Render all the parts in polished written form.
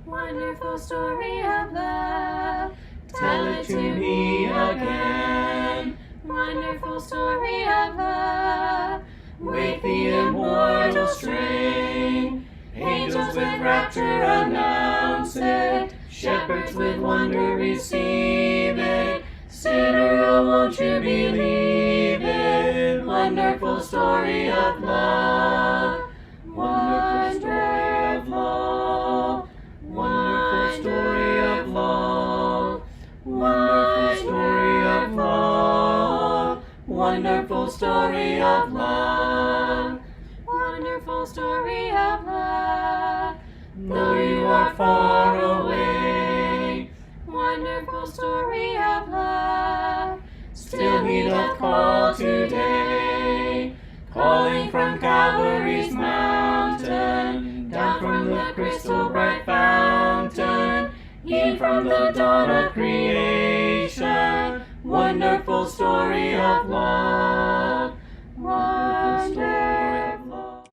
Wonderful story of love. Tell it to me again. Wonderful story of love. With the immortal strain. Angels with rapture announce it. Shepherds with wonder receive it. Sinner, oh, won't you believe it? Wonderful story of love. Wonderful story of love. Wonderful story of love. Wonderful story of love. Wonderful story of love. Wonderful story of love. Though you are far away, wonderful story of love. Still he doth call today, calling from Calvary's mountain, down from the crystal bright fountain, e'en from the dawn of creation. Wonderful story of love. Wonderful story of love.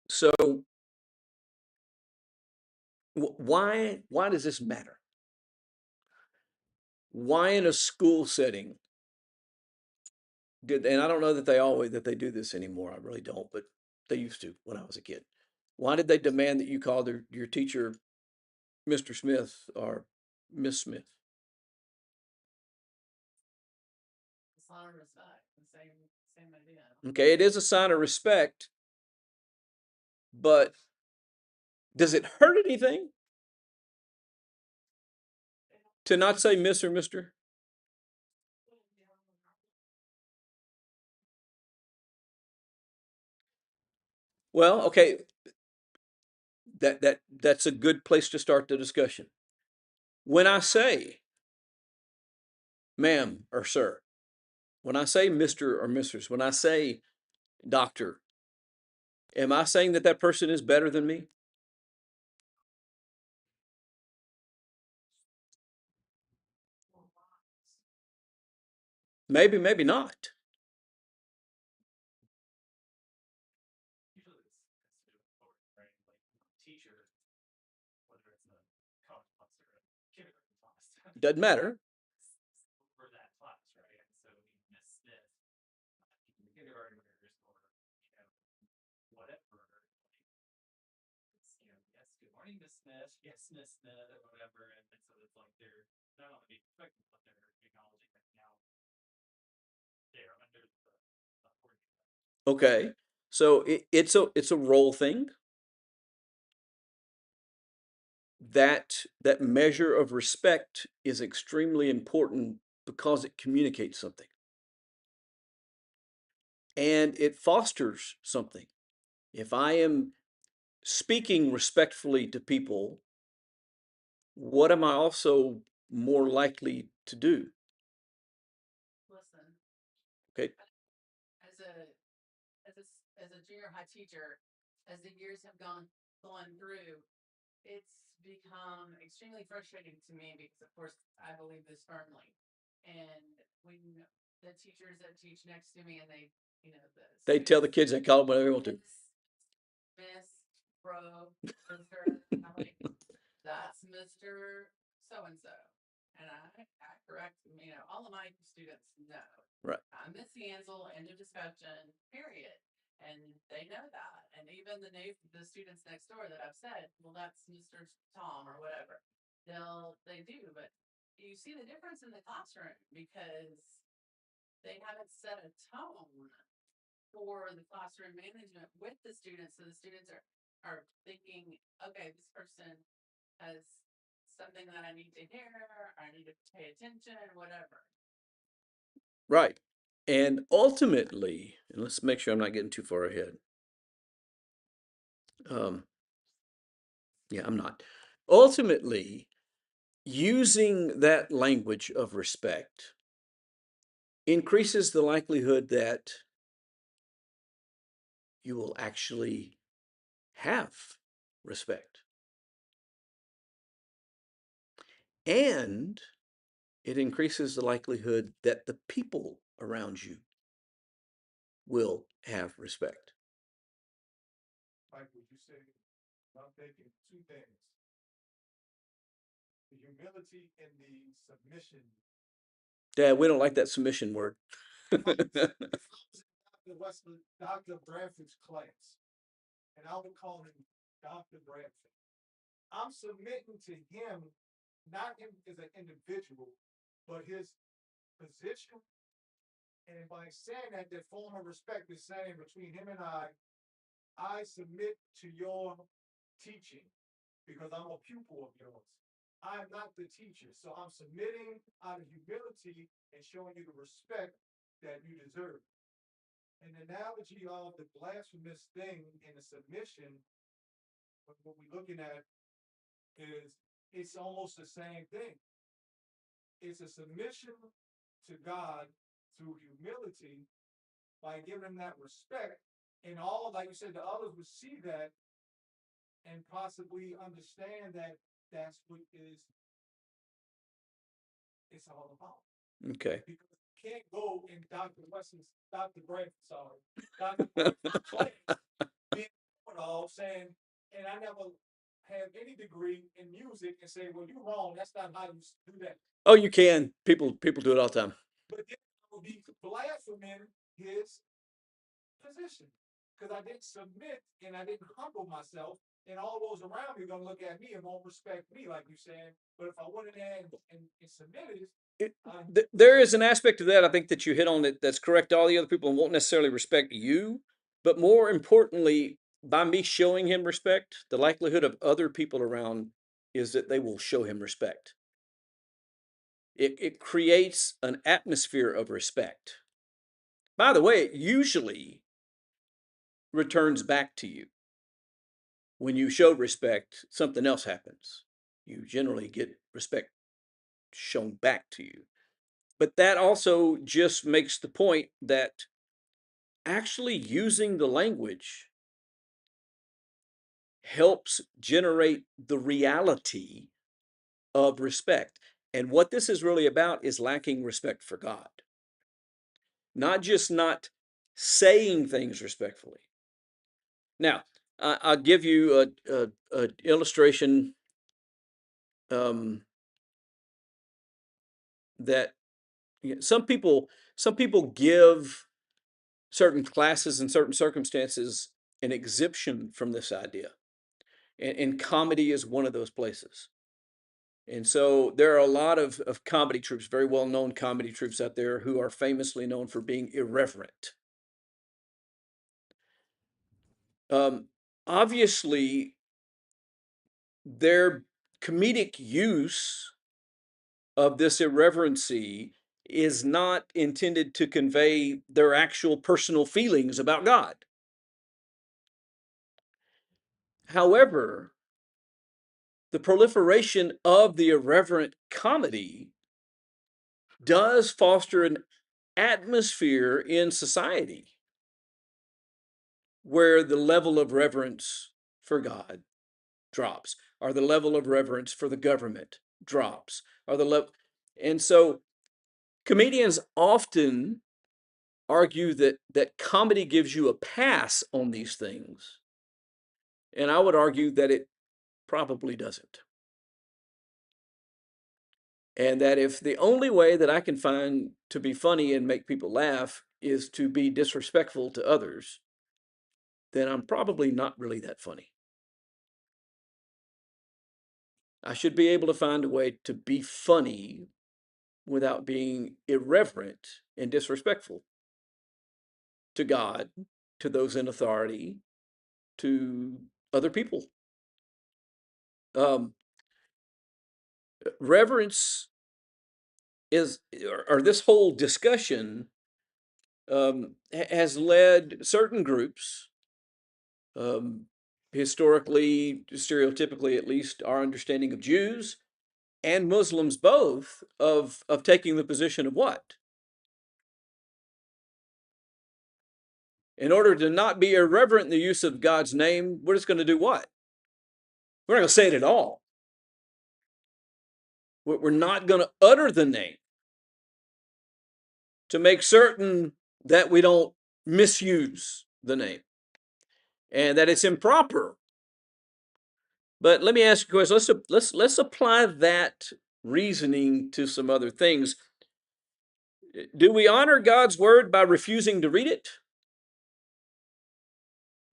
So why does this matter? Why in a school setting and I don't know that they do this anymore. I really don't, but they used to when I was a kid. Why did they demand that you call your teacher Mr. Smith or Miss Smith? Sign of respect. The same idea. Okay, it is a sign of respect, but does it hurt anything to not say Miss or Mr.? Well, okay, that's a good place to start the discussion. When I say ma'am or sir, when I say Mr. or Mrs., when I say doctor, am I saying that person is better than me? Maybe, maybe not. Usually it's to do with authority, right? Like teacher, whether it's a college class or a kindergarten class. Doesn't matter. For that class, right? And so Miss Smith, kindergartners or whatever. It's, yes, good morning, Miss Smith. Yes, Miss Smith, or whatever. And so it's like they're not only being respectful, but they're acknowledging that now they're under the authority. Okay, so it's a role thing. That measure of respect is extremely important because it communicates something and it fosters something. If I am speaking respectfully to people, what am I also more likely to do? Listen. Okay. As a junior high teacher, as the years have gone through, it's become extremely frustrating to me because, of course, I believe this firmly. And when the teachers that teach next to me and They tell the kids they call them whatever they want to. Miss, bro, Mr. I'm like, that's Mr. So and so. And I correct, all of my students know. Right. I'm Miss Ansel, end of discussion, period. And they know that. And even the students next door that I've said, well, that's Mr. Tom or whatever. They do, but you see the difference in the classroom because they haven't set a tone for the classroom management with the students. So the students are thinking, okay, this person has something that I need to hear, I need to pay attention, whatever. Right. And ultimately, and let's make sure I'm not getting too far ahead. Yeah, I'm not. Ultimately, using that language of respect increases the likelihood that you will actually have respect. And it increases the likelihood that the people around you will have respect. Mike, would you say I'm thinking two things? the humility and the submission. Dad, we don't like that submission word. Dr. Bradford's class, and I would call him Dr. Bradford. I'm submitting to him, not him as an individual, but his position. And by saying that, that form of respect is saying between him and I submit to your teaching because I'm a pupil of yours. I'm not the teacher, so I'm submitting out of humility and showing you the respect that you deserve. An analogy of the blasphemous thing and the submission, what we're looking at is it's almost the same thing. It's a submission to God through humility by giving him that respect. And all, like you said, the others would see that and possibly understand that that's what it's all about. Okay. Because you can't go in Dr. Bradford, sorry, Dr. Bradford's class, being all saying, and I never have any degree in music and say, well, you're wrong. That's not how you do that. Oh, you can. People do it all the time. But then I would be blaspheming his position because I didn't submit and I didn't humble myself. And all those around me are going to look at me and won't respect me, like you're saying. But if I went in there and submitted, there is an aspect of that I think that you hit on that's correct. All the other people won't necessarily respect you, but more importantly, by me showing him respect, the likelihood of other people around is that they will show him respect. It creates an atmosphere of respect. By the way, it usually returns back to you. When you show respect, something else happens. You generally get respect shown back to you. But that also just makes the point that actually using the language helps generate the reality of respect. And what this is really about is lacking respect for God. Not just not saying things respectfully. Now, I'll give you a illustration that some people give certain classes in certain circumstances an exemption from this idea, and comedy is one of those places. And so there are a lot of comedy troupes, very well known comedy troupes out there who are famously known for being irreverent. Obviously, their comedic use of this irreverency is not intended to convey their actual personal feelings about God. However, the proliferation of the irreverent comedy does foster an atmosphere in society where the level of reverence for God drops, or the level of reverence for the government drops, or the level. And so comedians often argue that comedy gives you a pass on these things. And I would argue that it probably doesn't. And that if the only way that I can find to be funny and make people laugh is to be disrespectful to others, then I'm probably not really that funny. I should be able to find a way to be funny without being irreverent and disrespectful to God, to those in authority, to other people. Reverence is, or this whole discussion has led certain groups, historically, stereotypically at least, our understanding of Jews and Muslims both, of taking the position of what? In order to not be irreverent in the use of God's name, we're just going to do what? We're not going to say it at all. We're not going to utter the name to make certain that we don't misuse the name and that it's improper But let me ask you a question. Let's apply that reasoning to some other things. Do we honor God's word by refusing to read it?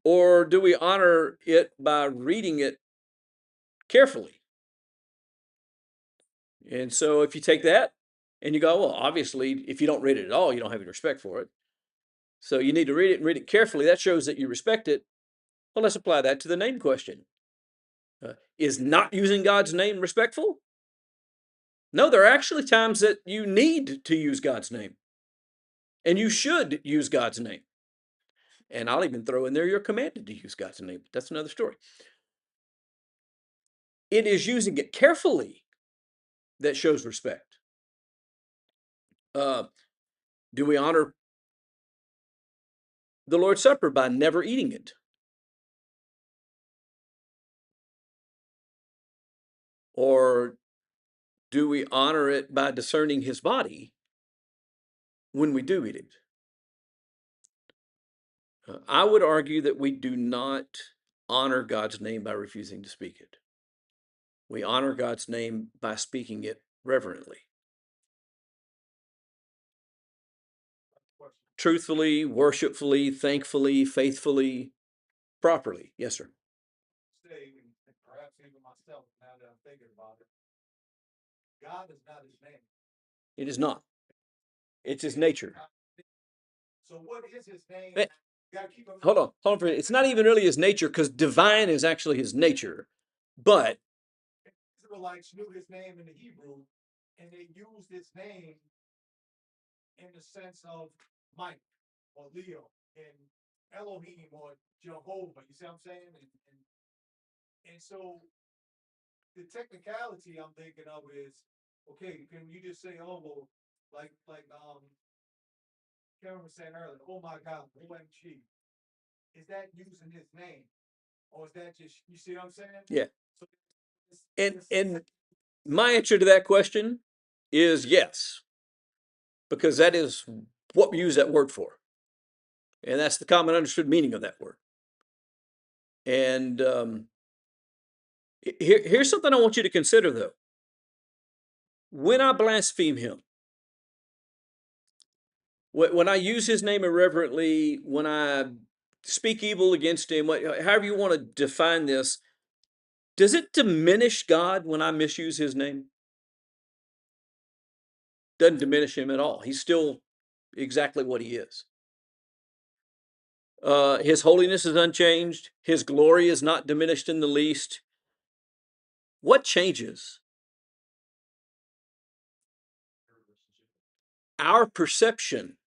Or do we honor it by reading it carefully? And so if you take that and you go, well, obviously, if you don't read it at all, you don't have any respect for it. So you need to read it and read it carefully. That shows that you respect it. Well, let's apply that to the name question. Is not using God's name respectful? No, there are actually times that you need to use God's name. And you should use God's name. And I'll even throw in there you're commanded to use God's name. But that's another story. It is using it carefully that shows respect. Do we honor the Lord's Supper by never eating it? Or do we honor it by discerning his body when we do eat it? I would argue that we do not honor God's name by refusing to speak it. We honor God's name by speaking it reverently. Truthfully, worshipfully, thankfully, faithfully, properly. Yes, sir. Say, and perhaps even myself, now that I'm thinking about it, God is not his name. It is not. It's his nature. So what is his name? Eh, hold on for a minute. It's not even really his nature, because divine is actually his nature. But Israelites knew his name in the Hebrew, and they used his name in the sense of Mike or Leo and Elohim or Jehovah. You see what I'm saying? And so the technicality I'm thinking of is, okay, can you just say, oh well, like Karen was saying earlier, oh my God, OMG. Is that using his name? Or is that just, you see what I'm saying? yeah. So And my answer to that question is yes, because that is what we use that word for. And that's the common understood meaning of that word. And here's something I want you to consider, though. When I blaspheme him, when I use his name irreverently, when I speak evil against him, however you want to define this, does it diminish God when I misuse his name? Doesn't diminish him at all. He's still exactly what he is. His holiness is unchanged. His glory is not diminished in the least. What changes? Our perception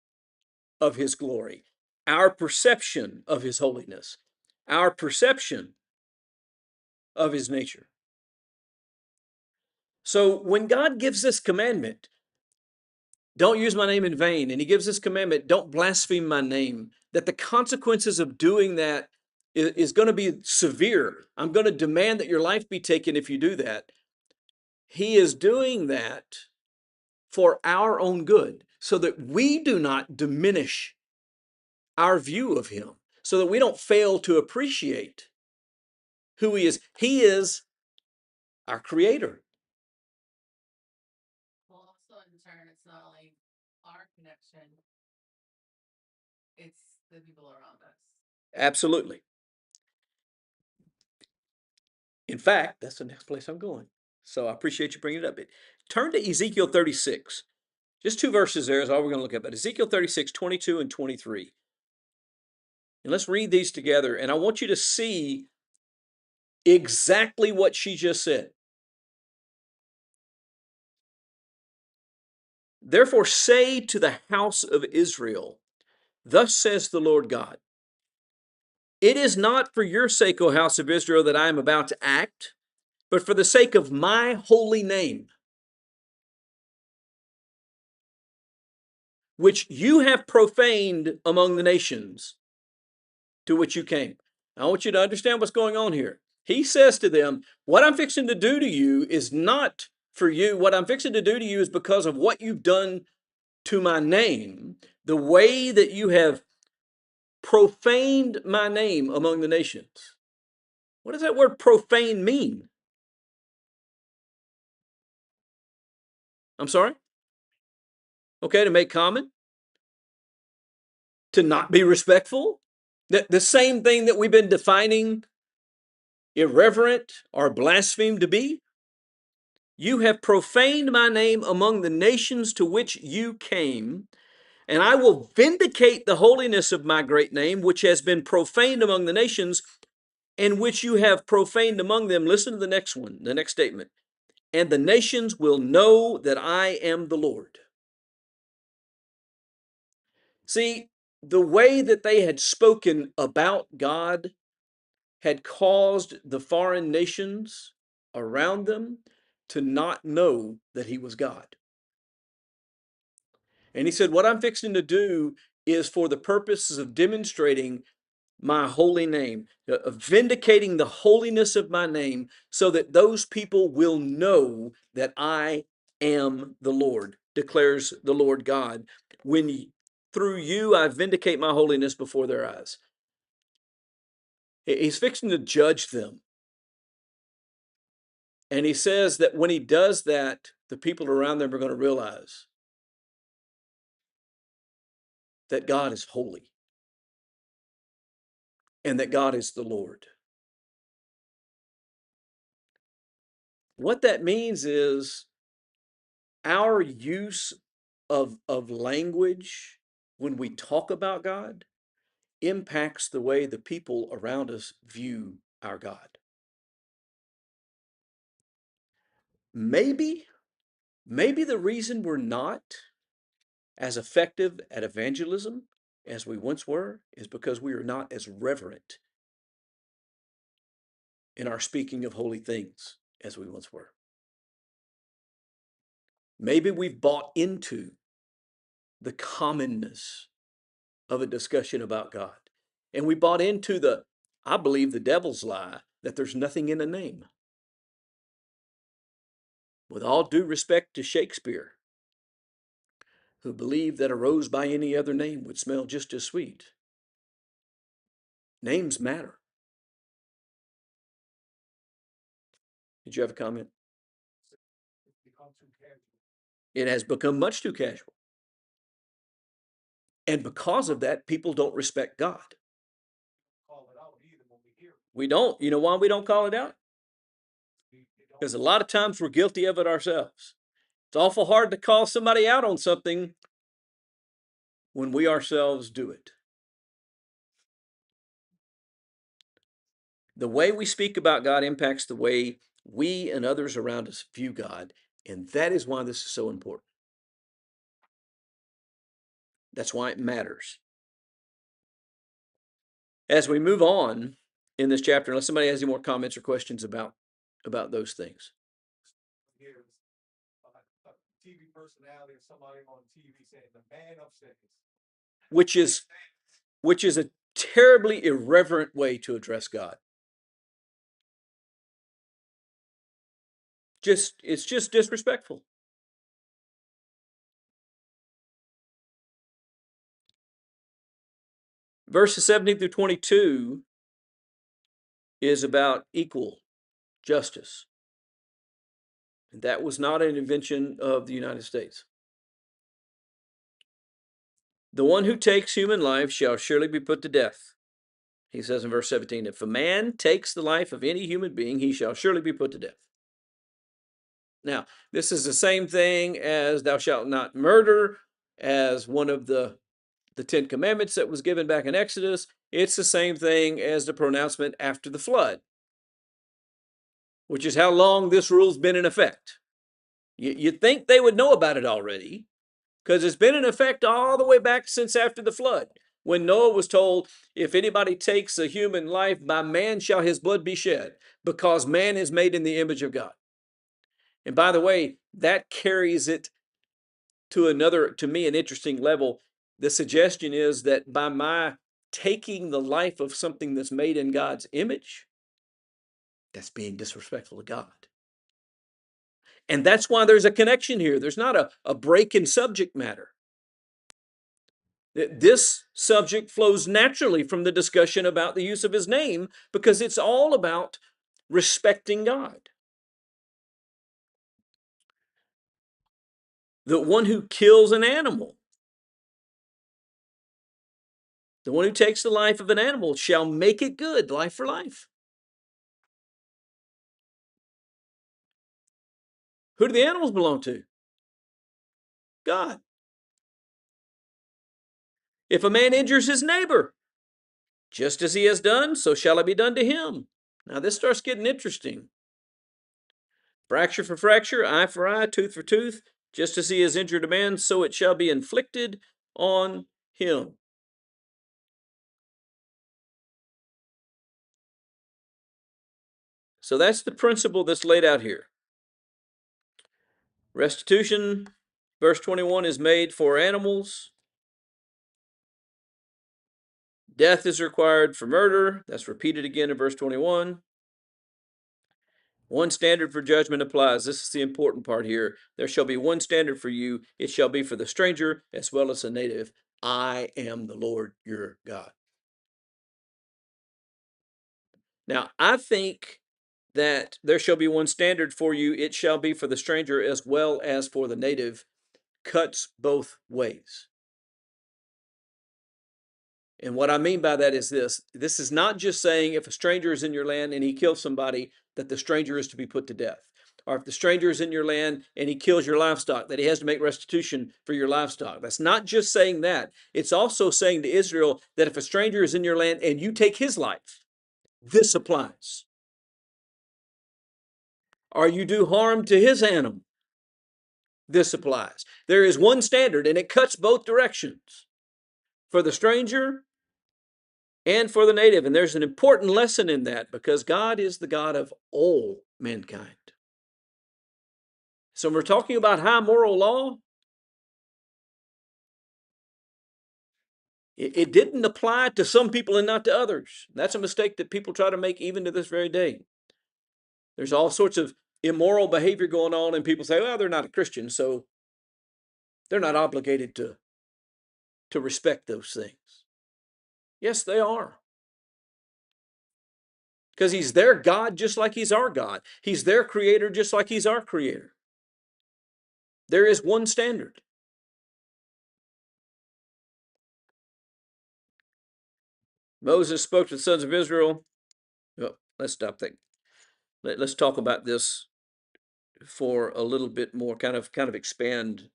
of his glory, our perception of his holiness, our perception of his nature. So when God gives this commandment, don't use my name in vain, and he gives this commandment, don't blaspheme my name, that the consequences of doing that is going to be severe. I'm going to demand that your life be taken if you do that. He is doing that for our own good, so that we do not diminish our view of him, so that we don't fail to appreciate who he is. He is our creator. Well, also in turn, it's not only our connection, it's the people around us. Absolutely. In fact, that's the next place I'm going. So I appreciate you bringing it up. Turn to Ezekiel 36. Just 2 verses there is all we're going to look at. But Ezekiel 36, 22 and 23. And let's read these together. And I want you to see exactly what she just said. Therefore say to the house of Israel, thus says the Lord God, it is not for your sake, O house of Israel, that I am about to act, but for the sake of my holy name, which you have profaned among the nations to which you came. I want you to understand what's going on here. He says to them, what I'm fixing to do to you is not for you. What I'm fixing to do to you is because of what you've done to my name, the way that you have profaned my name among the nations. What does that word profane mean? I'm sorry? Okay, to make common? To not be respectful? The same thing that we've been defining irreverent or blaspheme to be? You have profaned my name among the nations to which you came, and I will vindicate the holiness of my great name, which has been profaned among the nations, and which you have profaned among them. Listen to the next one, the next statement. And the nations will know that I am the Lord. See, the way that they had spoken about God had caused the foreign nations around them to not know that he was God. And he said, what I'm fixing to do is for the purposes of demonstrating my holy name, of vindicating the holiness of my name, so that those people will know that I am the Lord, declares the Lord God, when through you I vindicate my holiness before their eyes. He's fixing to judge them. And he says that when he does that, the people around them are going to realize that God is holy and that God is the Lord. What that means is our use of language when we talk about God impacts the way the people around us view our God. Maybe the reason we're not as effective at evangelism as we once were is because we are not as reverent in our speaking of holy things as we once were. Maybe we've bought into the commonness of a discussion about God. And we bought into I believe, the devil's lie that there's nothing in a name. With all due respect to Shakespeare, who believed that a rose by any other name would smell just as sweet, names matter. Did you have a comment? It has become much too casual. And because of that, people don't respect God. We don't. You know why we don't call it out? Because a lot of times we're guilty of it ourselves. It's awful hard to call somebody out on something when we ourselves do it. The way we speak about God impacts the way we and others around us view God, and that is why this is so important. That's why it matters. As we move on in this chapter, unless somebody has any more comments or questions about those things. TV personality or somebody on TV saying the man upstairs. Which is a terribly irreverent way to address God. It's just disrespectful. Verses 17 through 22 is about equal justice. And that was not an invention of the United States. The one who takes human life shall surely be put to death. He says in verse 17, if a man takes the life of any human being, he shall surely be put to death. Now, this is the same thing as thou shalt not murder, as one of the 10 commandments that was given back in Exodus. It's the same thing as the pronouncement after the flood, which is how long this rule's been in effect. You'd think they would know about it already, because it's been in effect all the way back since after the flood, when Noah was told, if anybody takes a human life, by man shall his blood be shed, because man is made in the image of God. And by the way, that carries it to another, to me, an interesting level. The suggestion is that by my taking the life of something that's made in God's image, that's being disrespectful to God. And that's why there's a connection here. There's not a break in subject matter. This subject flows naturally from the discussion about the use of his name because it's all about respecting God. The one who kills an animal, the one who takes the life of an animal shall make it good, life for life. Who do the animals belong to? God. If a man injures his neighbor, just as he has done, so shall it be done to him. Now this starts getting interesting. Fracture for fracture, eye for eye, tooth for tooth, just as he has injured a man, so it shall be inflicted on him. So that's the principle that's laid out here. Restitution, verse 21, is made for animals. Death is required for murder. That's repeated again in verse 21. One standard for judgment applies. This is the important part here. There shall be one standard for you. It shall be for the stranger as well as the native. I am the Lord your God. Now, I think that there shall be one standard for you. It shall be for the stranger as well as for the native. Cuts both ways. And what I mean by that is this. This is not just saying if a stranger is in your land and he kills somebody, that the stranger is to be put to death. Or if the stranger is in your land and he kills your livestock, that he has to make restitution for your livestock. That's not just saying that. It's also saying to Israel that if a stranger is in your land and you take his life, this applies. Or you do harm to his animal, this applies. There is one standard and it cuts both directions. For the stranger and for the native. And there's an important lesson in that because God is the God of all mankind. So when we're talking about high moral law, it didn't apply to some people and not to others. That's a mistake that people try to make even to this very day. There's all sorts of immoral behavior going on and people say, well, they're not a Christian, so they're not obligated to respect those things. Yes, they are. Because he's their God just like he's our God. He's their creator just like he's our creator. There is one standard. Moses spoke to the sons of Israel. Oh, let's stop there. Let's talk about this for a little bit more, kind of expand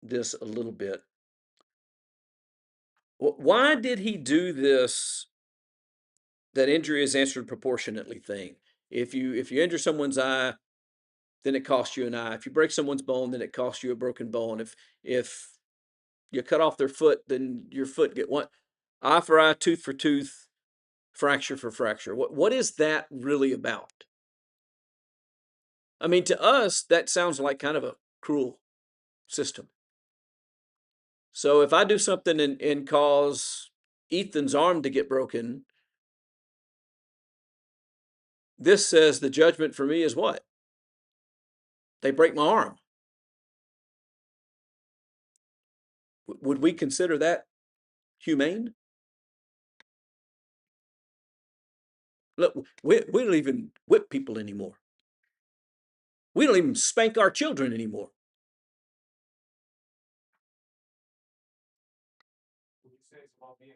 this a little bit. Why did he do this, that injury is answered proportionately thing? If you injure someone's eye, then it costs you an eye. If you break someone's bone, then it costs you a broken bone. If you cut off their foot, then your foot get one. Eye for eye, tooth for tooth, fracture for fracture. What is that really about? I mean, to us, that sounds like kind of a cruel system. So if I do something and cause Ethan's arm to get broken, this says the judgment for me is what? They break my arm. Would we consider that humane? Look, we don't even whip people anymore. We don't even spank our children anymore.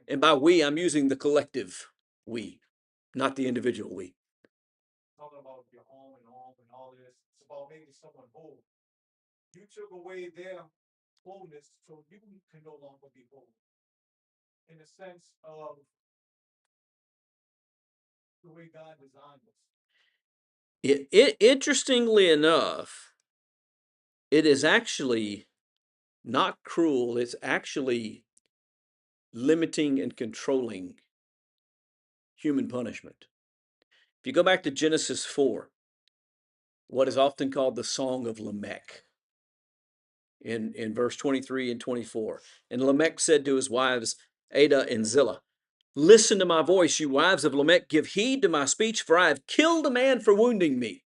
And by we, I'm using the collective we, not the individual we. Talking about your home and all this. It's about making someone whole. You took away their wholeness, so you can no longer be whole. In the sense of the way God designed us. Interestingly enough, it is actually not cruel. It's actually limiting and controlling human punishment. If you go back to Genesis 4, what is often called the Song of Lamech, in verse 23 and 24. And Lamech said to his wives, Adah and Zillah, listen to my voice, you wives of Lamech, give heed to my speech, for I have killed a man for wounding me.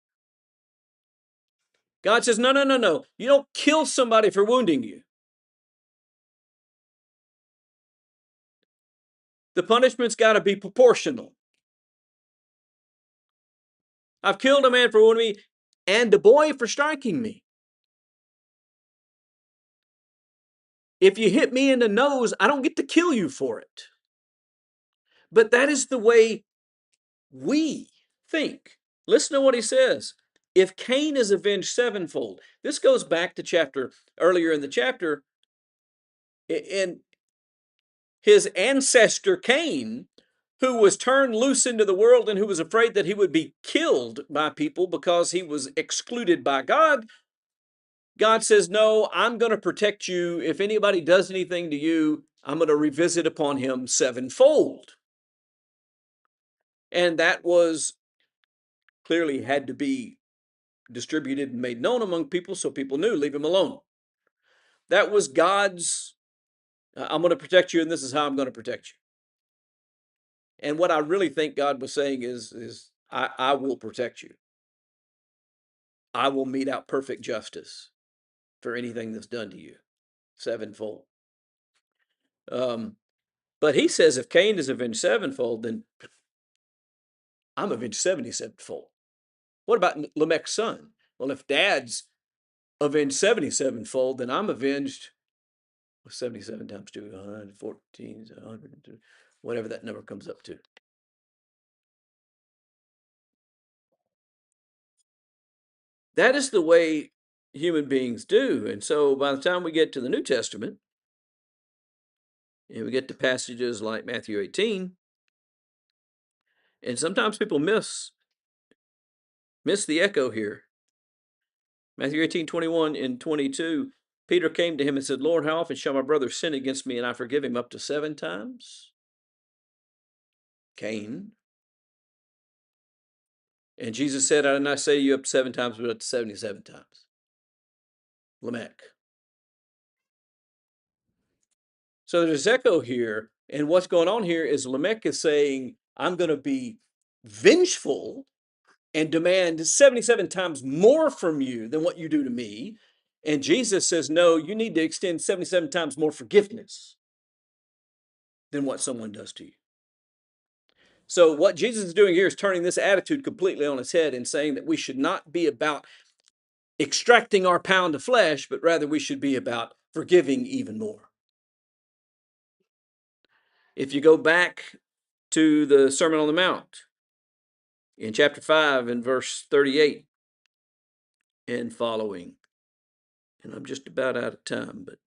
God says, no. You don't kill somebody for wounding you. the punishment's got to be proportional. I've killed a man for wounding me and a boy for striking me. If you hit me in the nose, I don't get to kill you for it. But that is the way we think. Listen to what he says. If Cain is avenged sevenfold, this goes back to earlier in the chapter, in his ancestor Cain, who was turned loose into the world and who was afraid that he would be killed by people because he was excluded by God. God says, no, I'm going to protect you. If anybody does anything to you, I'm going to revisit upon him sevenfold. And that was clearly had to be distributed and made known among people so people knew, leave him alone. That was God's, I'm going to protect you and this is how I'm going to protect you. And what I really think God was saying is I will protect you. I will mete out perfect justice for anything that's done to you, sevenfold. But he says if Cain is avenged sevenfold, then I'm avenged 77-fold. What about Lamech's son? Well, if dad's avenged 77-fold, then I'm avenged 77 times 2, 114, 100, whatever that number comes up to. That is the way human beings do. And so by the time we get to the New Testament, and we get to passages like Matthew 18, and sometimes people miss the echo here. Matthew 18, 21 and 22, Peter came to him and said, Lord, how often shall my brother sin against me and I forgive him? Up to 7 times? Cain. And Jesus said, I did not say to you up to 7 times, but up to 77 times. Lamech. So there's echo here. And what's going on here is Lamech is saying, I'm going to be vengeful and demand 77 times more from you than what you do to me. And Jesus says, no, you need to extend 77 times more forgiveness than what someone does to you. So what Jesus is doing here is turning this attitude completely on its head and saying that we should not be about extracting our pound of flesh, but rather we should be about forgiving even more. If you go back to the Sermon on the Mount in chapter 5 and verse 38 and following, and I'm just about out of time, but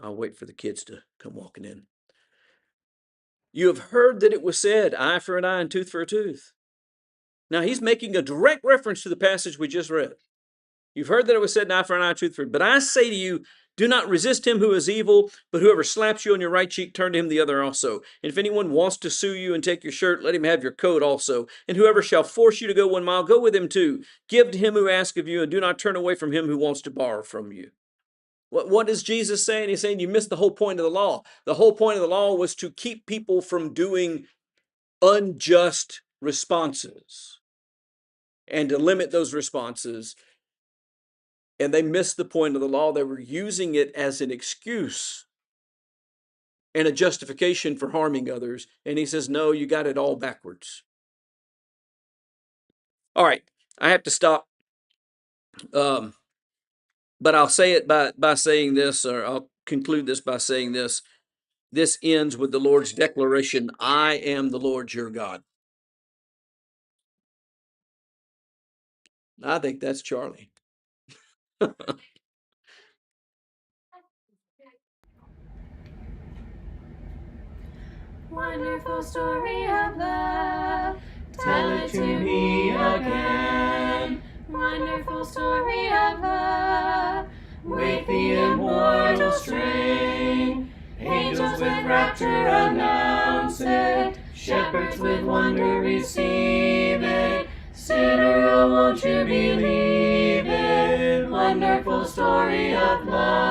I'll wait for the kids to come walking in. You have heard that it was said, eye for an eye and tooth for a tooth. Now he's making a direct reference to the passage we just read. You've heard that it was said, an eye for an eye, tooth for a tooth. But I say to you, do not resist him who is evil, but whoever slaps you on your right cheek, turn to him the other also. And if anyone wants to sue you and take your shirt, let him have your coat also. And whoever shall force you to go 1 mile, go with him 2. Give to him who asks of you, and do not turn away from him who wants to borrow from you. What is Jesus saying? He's saying you missed the whole point of the law. The whole point of the law was to keep people from doing unjust responses and to limit those responses. And they missed the point of the law. They were using it as an excuse and a justification for harming others. And he says, no, you got it all backwards. All right, I have to stop. But I'll say it by saying this, or I'll conclude this by saying this. This ends with the Lord's declaration, I am the Lord your God. I think that's Charlie. Wonderful story of love, tell it to me again. Wonderful story of love, with the immortal strain. Angels with rapture announce it, shepherds with wonder receive it. Sinner, oh, won't you believe it? Wonderful story of love.